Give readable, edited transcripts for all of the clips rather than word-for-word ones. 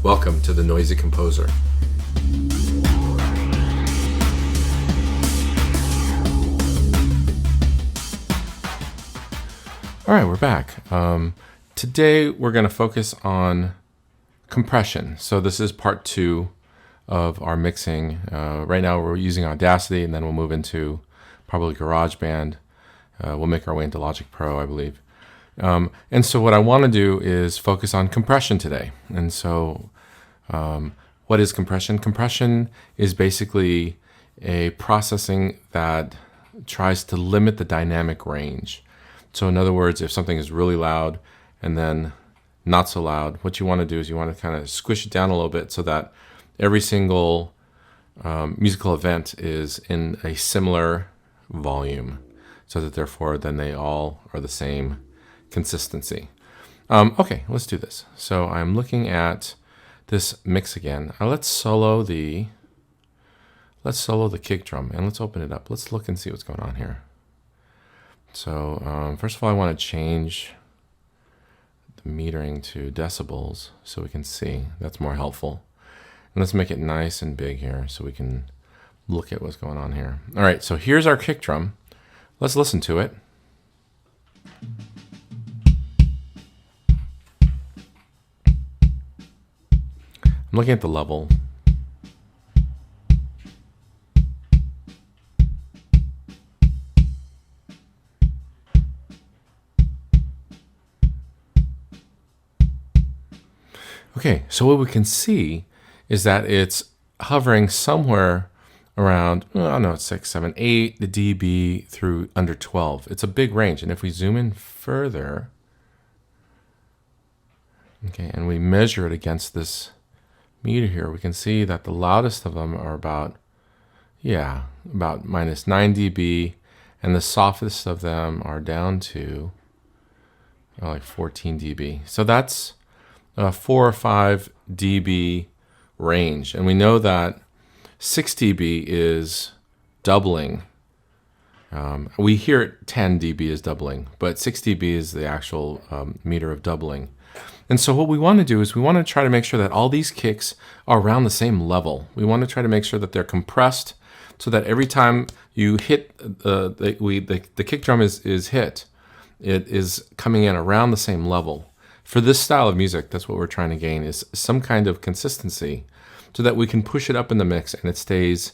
Welcome to the Noisy Composer. All right, we're back. Today we're going to focus on compression. So this is part 2 of our mixing. Right now we're using Audacity, and then we'll move into probably GarageBand. We'll make our way into Logic Pro, I believe. And so what I want to do is focus on compression today. And so what is compression? Compression is basically a processing that tries to limit the dynamic range. So in other words, if something is really loud and then not so loud, what you want to do is you want to kind of squish it down a little bit so that every single musical event is in a similar volume, so that therefore then they all are the same consistency. Okay, let's do this. So I'm looking at this mix again. Let's solo the kick drum, and let's open it up. Let's look and see what's going on here. So first of all, I want to change the metering to decibels so we can see. That's more helpful. And let's make it nice and big here so we can look at what's going on here. All right, so here's our kick drum. Let's listen to it. I'm looking at the level. Okay, so what we can see is that it's hovering somewhere around, it's 6, 7, 8 dB through under 12. It's a big range. And if we zoom in further, okay, and we measure it against this meter here, we can see that the loudest of them are about minus 9 dB, and the softest of them are down to like 14 dB. So that's 4 or 5 dB range. And we know that 6 dB is doubling. We hear it 10 dB is doubling, but 6 dB is the actual meter of doubling. And so what we want to do is we want to try to make sure that all these kicks are around the same level. We want to try to make sure that they're compressed so that every time you hit the kick drum is hit, it is coming in around the same level. For this style of music, that's what we're trying to gain, is some kind of consistency so that we can push it up in the mix and it stays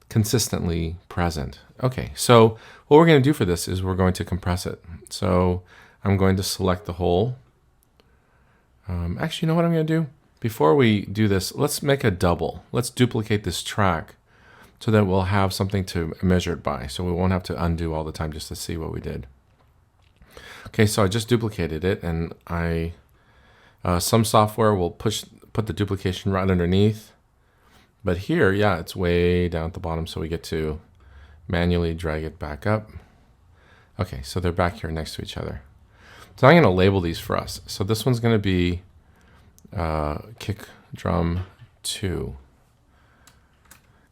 consistently present. Okay, so what we're going to do for this is we're going to compress it. So I'm going to select the whole. Actually, you know what I'm going to do? Before we do this, let's make a double. Let's duplicate this track so that we'll have something to measure it by. So we won't have to undo all the time just to see what we did. Okay, so I just duplicated it, and some software will put the duplication right underneath. But here, it's way down at the bottom, so we get to manually drag it back up. Okay, so they're back here next to each other. So I'm going to label these for us. So this one's going to be kick drum 2.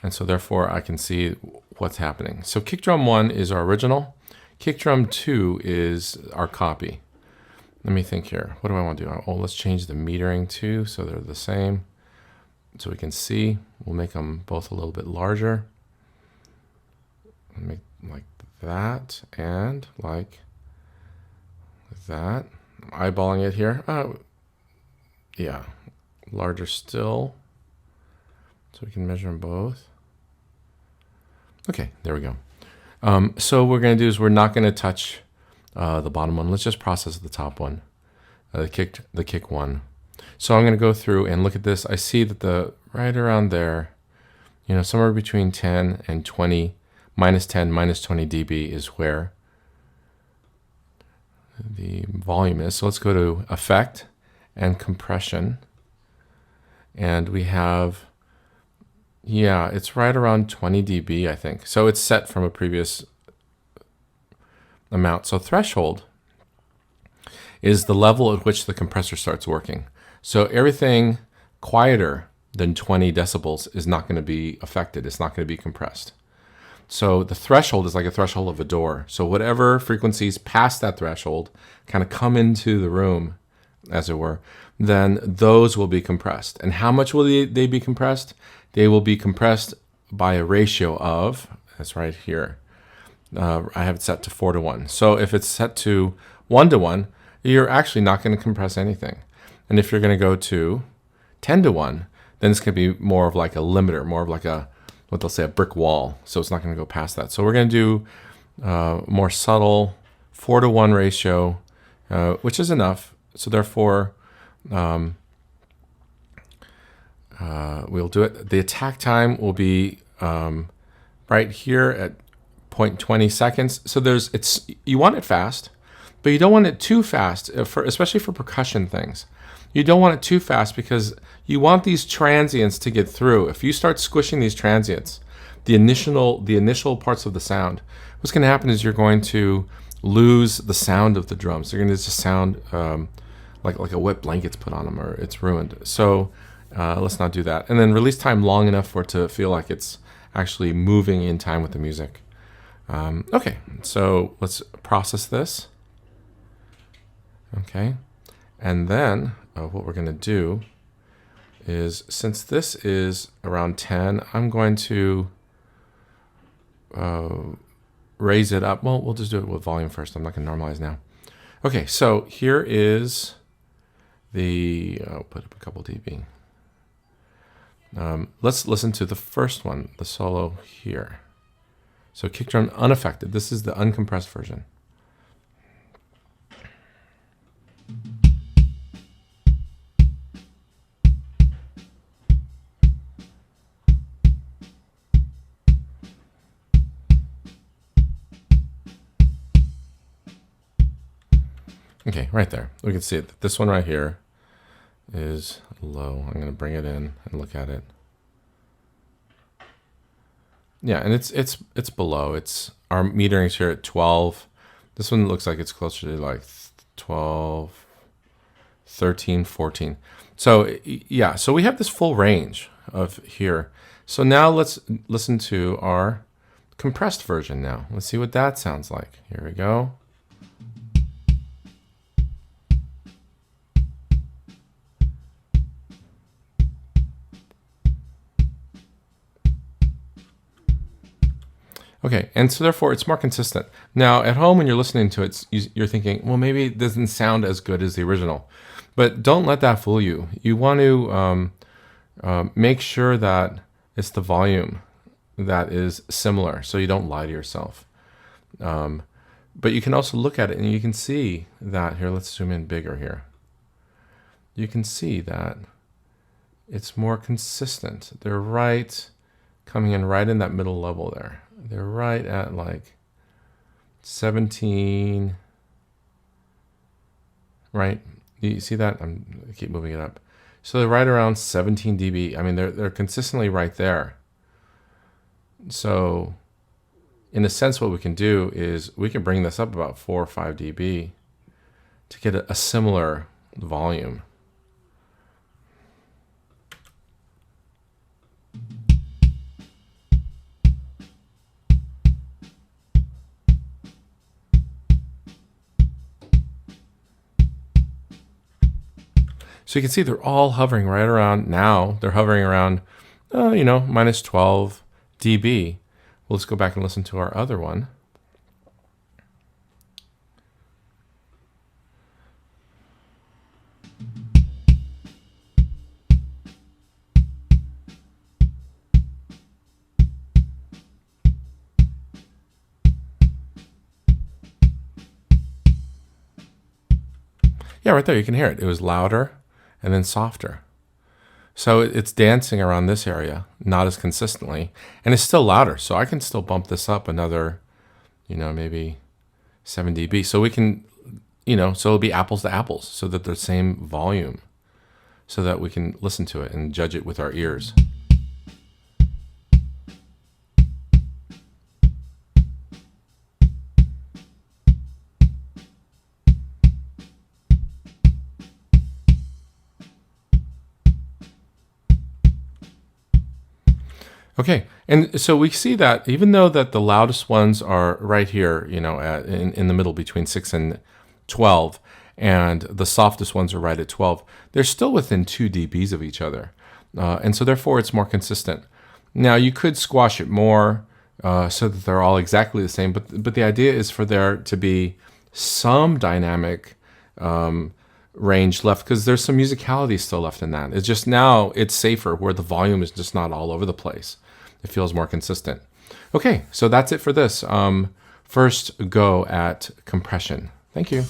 And so therefore I can see what's happening. So kick drum 1 is our original. Kick drum 2 is our copy. Let me think here. What do I want to do? Oh, let's change the metering too so they're the same. So we can see. We'll make them both a little bit larger. Make like that and like that. I'm eyeballing it here. Larger still. So we can measure them both. Okay, there we go. So what we're going to do is we're not going to touch the bottom one. Let's just process the top one, the kick 1. So I'm going to go through and look at this. I see that right around there, somewhere between 10 and 20, minus 10, minus 20 dB is where the volume is. So let's go to Effect and Compression. And we have, it's right around 20 dB, I think. So it's set from a previous amount. So threshold is the level at which the compressor starts working. So everything quieter than 20 decibels is not going to be affected. It's not going to be compressed. So the threshold is like a threshold of a door. So whatever frequencies past that threshold kind of come into the room as it were, then those will be compressed. And how much will they be compressed? They will be compressed by a ratio of, that's right here. I have it set to 4:1. So if it's set to 1:1, you're actually not going to compress anything. And if you're going to go to 10:1, then it's going to be more of like a limiter, more of like a, what they'll say, a brick wall. So it's not going to go past that. So we're going to do more subtle 4:1 ratio, which is enough. So therefore, we'll do it. The attack time will be right here at 0.20 seconds. So you want it fast, but you don't want it too fast, especially for percussion things. You don't want it too fast because you want these transients to get through. If you start squishing these transients, the initial parts of the sound, what's going to happen is you're going to lose the sound of the drums. They're going to just sound like a wet blanket's put on them, or it's ruined. So let's not do that. And then release time long enough for it to feel like it's actually moving in time with the music. Okay, so let's process this. Okay, and then what we're going to do is, since this is around 10, I'm going to raise it up. Well, we'll just do it with volume first. I'm not going to normalize now. Okay, so here is I'll put up a couple dB. Let's listen to the first one, the solo here. So kick drum unaffected. This is the uncompressed version. Okay, right there. We can see it. This one right here is low. I'm going to bring it in and look at it. Yeah, and it's below. Our metering is here at 12. This one looks like it's closer to like 12, 13, 14. So yeah, so we have this full range of here. So now let's listen to our compressed version now. Let's see what that sounds like. Here we go. Okay, and so therefore it's more consistent. Now at home when you're listening to it, you're thinking, well, maybe it doesn't sound as good as the original. But don't let that fool you. You want to make sure that it's the volume that is similar, so you don't lie to yourself. But you can also look at it and you can see that, here, let's zoom in bigger here. You can see that it's more consistent. They're coming in right in that middle level there. They're right at like 17, right? You see that? I keep moving it up. So they're right around 17 dB. I mean, they're consistently right there. So in a sense, what we can do is we can bring this up about 4 or 5 dB to get a similar volume. So you can see they're all hovering right around, now they're hovering around, minus 12 dB. Well, let's go back and listen to our other one. Yeah, right there, you can hear it. It was louder and then softer. So it's dancing around this area, not as consistently, and it's still louder. So I can still bump this up another, maybe 7 dB. So we can, so it'll be apples to apples, so that they're the same volume, so that we can listen to it and judge it with our ears. Okay, and so we see that even though that the loudest ones are right here, in the middle between 6 and 12, and the softest ones are right at 12, they're still within 2 dBs of each other. And so therefore it's more consistent. Now you could squash it more so that they're all exactly the same, but the idea is for there to be some dynamic range left, because there's some musicality still left in that. It's just now it's safer where the volume is just not all over the place. It feels more consistent. Okay, so that's it for this first go at compression. Thank you.